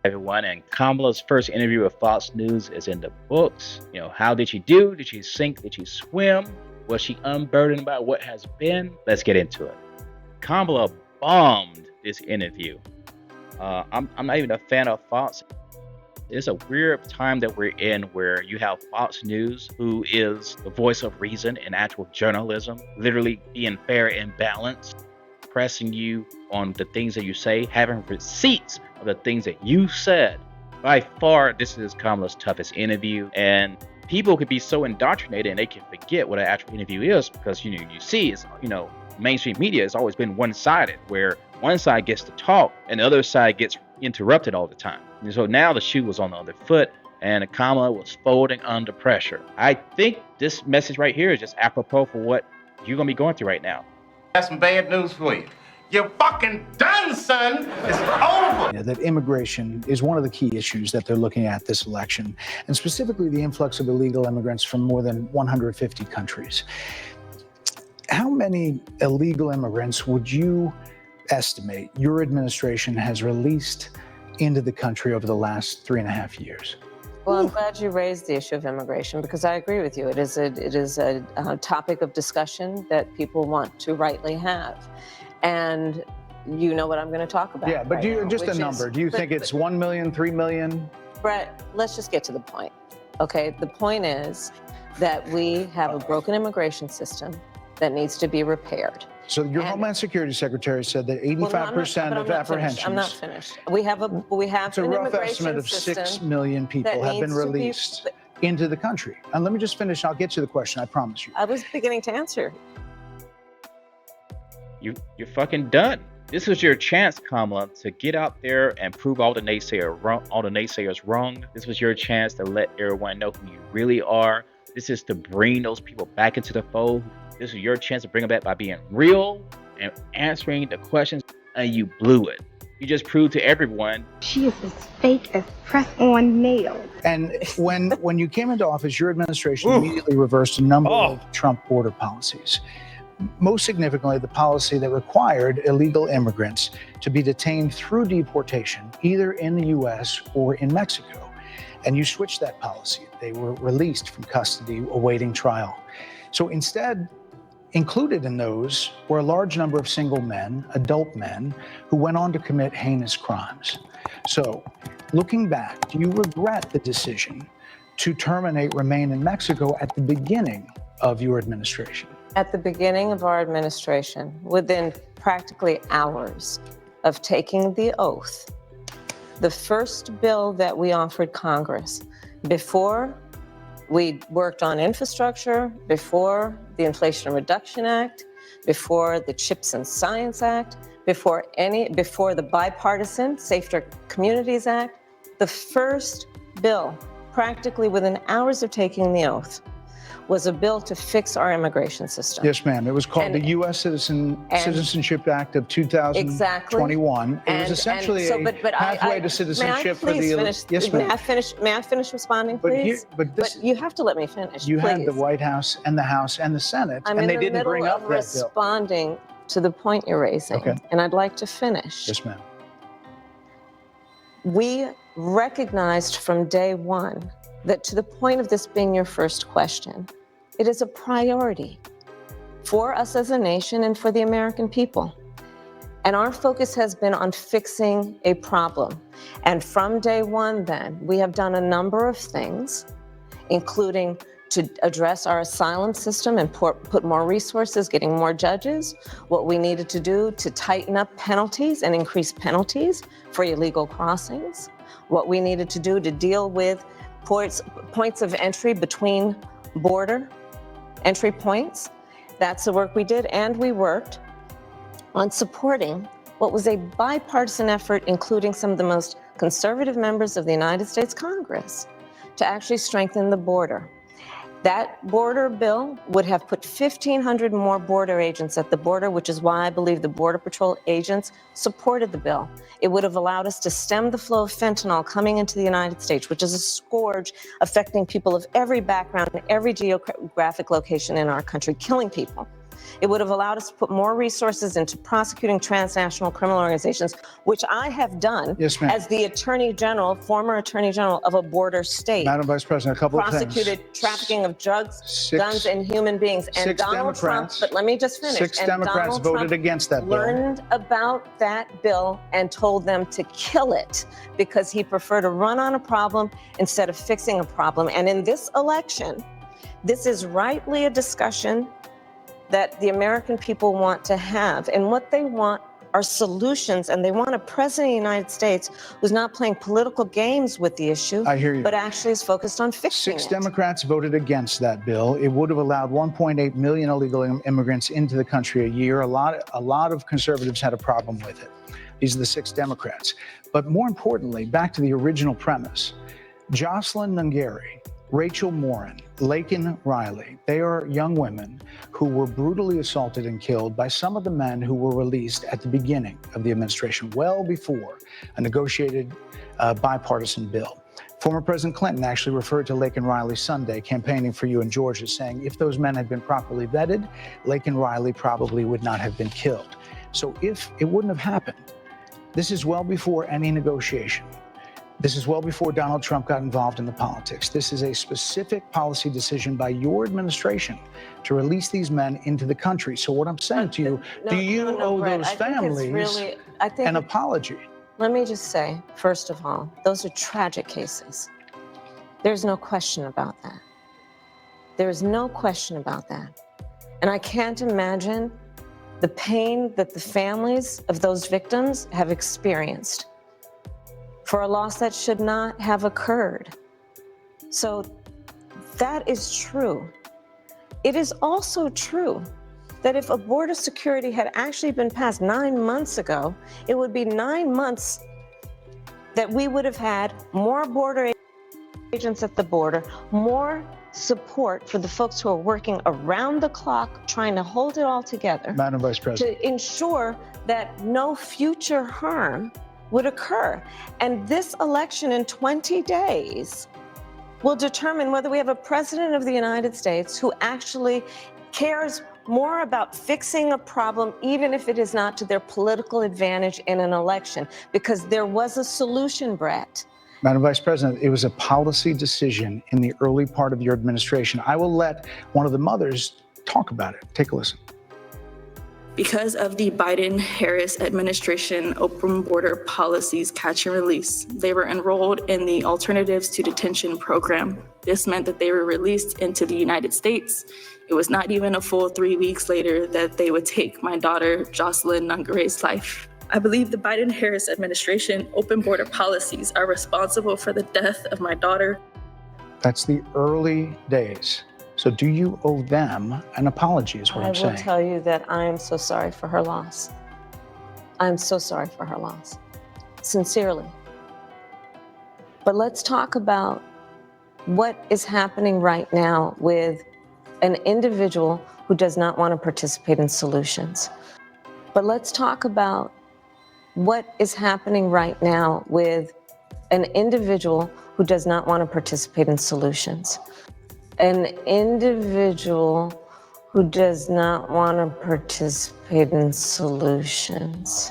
Everyone, and Kamala's first interview with Fox News is in the books. How did she do? Did she sink? Did she swim? Was she unburdened by what has been? Let's get into it. Kamala bombed this interview. I'm not even a fan of Fox. It's a weird time that we're in where you have Fox News, who is the voice of reason and actual journalism, literally being fair and balanced, pressing you on the things that you say, having receipts of the things that you said. By far, this is Kamala's toughest interview, and people could be so indoctrinated and they can forget what an actual interview is because you see it's mainstream media has always been one-sided, where one side gets to talk and the other side gets interrupted all the time. And so now the shoe was on the other foot, and Kamala was folding under pressure. I think this message right here is just apropos for what you're gonna be going through right now. That's some bad news for you. You're fucking done, son. It's over. Yeah, that immigration is one of the key issues that they're looking at this election, and specifically the influx of illegal immigrants from more than 150 countries. How many illegal immigrants would you estimate your administration has released into the country over the last 3.5 years? Well, I'm glad you raised the issue of immigration because I agree with you. It is a topic of discussion that people want to rightly have. And you know what I'm going to talk about. Yeah, but do you, just a number. Do you think it's 1 million, 3 million? Brett, let's just get to the point. Okay, the point is that we have a broken immigration system that needs to be repaired. So your Homeland Security Secretary said that 85% of apprehensions. I'm not finished. We have it's a rough estimate of 6 million people have been released into the country. And let me just finish. I'll get to the question. I promise you. I was beginning to answer. You're fucking done. This was your chance, Kamala, to get out there and prove all the naysayers wrong. This was your chance to let everyone know who you really are. This is to bring those people back into the fold. This is your chance to bring them back by being real and answering the questions, and you blew it. You just proved to everyone. She is as fake as press-on nails. And when you came into office, your administration immediately reversed a number of Trump border policies. Most significantly, the policy that required illegal immigrants to be detained through deportation, either in the U.S. or in Mexico. And you switched that policy. They were released from custody awaiting trial. So instead, included in those were a large number of single men, adult men, who went on to commit heinous crimes. So, looking back, do you regret the decision to terminate Remain in Mexico at the beginning of your administration? At the beginning of our administration, within practically hours of taking the oath, the first bill that we offered Congress, before we worked on infrastructure, before the Inflation Reduction Act, before the Chips and Science Act, before the bipartisan Safer Communities Act, the first bill, practically within hours of taking the oath, was a bill to fix our immigration system. Yes, ma'am. It was called the U.S. Citizenship Act of 2021. Exactly. It was essentially a pathway to citizenship for the elite. Yes, ma'am. May I finish responding, please? But you have to let me finish. You had the White House and the House and the Senate, and they didn't bring up that bill. I'm responding to the point you're raising, and I'd like to finish. Yes, ma'am. We recognized from day one that, to the point of this being your first question, it is a priority for us as a nation and for the American people. And our focus has been on fixing a problem. And from day one then, we have done a number of things, including to address our asylum system and put more resources, getting more judges, what we needed to do to tighten up penalties and increase penalties for illegal crossings, what we needed to do to deal with points of entry between border entry points. That's the work we did, and we worked on supporting what was a bipartisan effort, including some of the most conservative members of the United States Congress, to actually strengthen the border. That border bill would have put 1,500 more border agents at the border, which is why I believe the Border Patrol agents supported the bill. It would have allowed us to stem the flow of fentanyl coming into the United States, which is a scourge affecting people of every background and every geographic location in our country, killing people. It would have allowed us to put more resources into prosecuting transnational criminal organizations, which I have done Yes, ma'am. as the former Attorney General of a border state. Madam Vice President, a couple of things. Prosecuted trafficking of drugs, guns, and human beings. And Donald Trump, but let me just finish. Six Democrats voted against that bill. Learned about that bill and told them to kill it because he preferred to run on a problem instead of fixing a problem. And in this election, this is rightly a discussion that the American people want to have. And what they want are solutions, and they want a president of the United States who's not playing political games with the issue, I hear you. but actually is focused on fixing Six it. Democrats voted against that bill. It would have allowed 1.8 million illegal immigrants into the country a year. A lot of conservatives had a problem with it. These are the 6 Democrats. But more importantly, back to the original premise, Jocelyn Nungari, Rachel Morin, Laken Riley, they are young women who were brutally assaulted and killed by some of the men who were released at the beginning of the administration, well before a negotiated bipartisan bill. Former President Clinton actually referred to Laken Riley Sunday campaigning for you in Georgia, saying if those men had been properly vetted, Laken Riley probably would not have been killed. So if it wouldn't have happened, this is well before any negotiation. This is well before Donald Trump got involved in the politics. This is a specific policy decision by your administration to release these men into the country. So what I'm saying to you, do you owe Brett, those I think it's families really, an apology? Let me just say, first of all, those are tragic cases. There's no question about that. There is no question about that. And I can't imagine the pain that the families of those victims have experienced for a loss that should not have occurred. So that is true. It is also true that if a border security had actually been passed 9 months ago, it would be 9 months that we would have had more border agents at the border, more support for the folks who are working around the clock trying to hold it all together. Madam Vice President. To ensure that no future harm would occur. And this election in 20 days will determine whether we have a president of the United States who actually cares more about fixing a problem, even if it is not to their political advantage in an election, because there was a solution, Brett. Madam Vice President, it was a policy decision in the early part of your administration. I will let one of the mothers talk about it. Take a listen. Because of the Biden-Harris administration open border policies catch and release, they were enrolled in the Alternatives to Detention program. This meant that they were released into the United States. It was not even a full 3 weeks later that they would take my daughter, Jocelyn Nungari's life. I believe the Biden-Harris administration open border policies are responsible for the death of my daughter. That's the early days. So do you owe them an apology is what I'm saying. I will tell you that I am so sorry for her loss. I'm so sorry for her loss, sincerely. But let's talk about what is happening right now with an individual who does not want to participate in solutions. But let's talk about what is happening right now with an individual who does not want to participate in solutions. An individual who does not want to participate in solutions.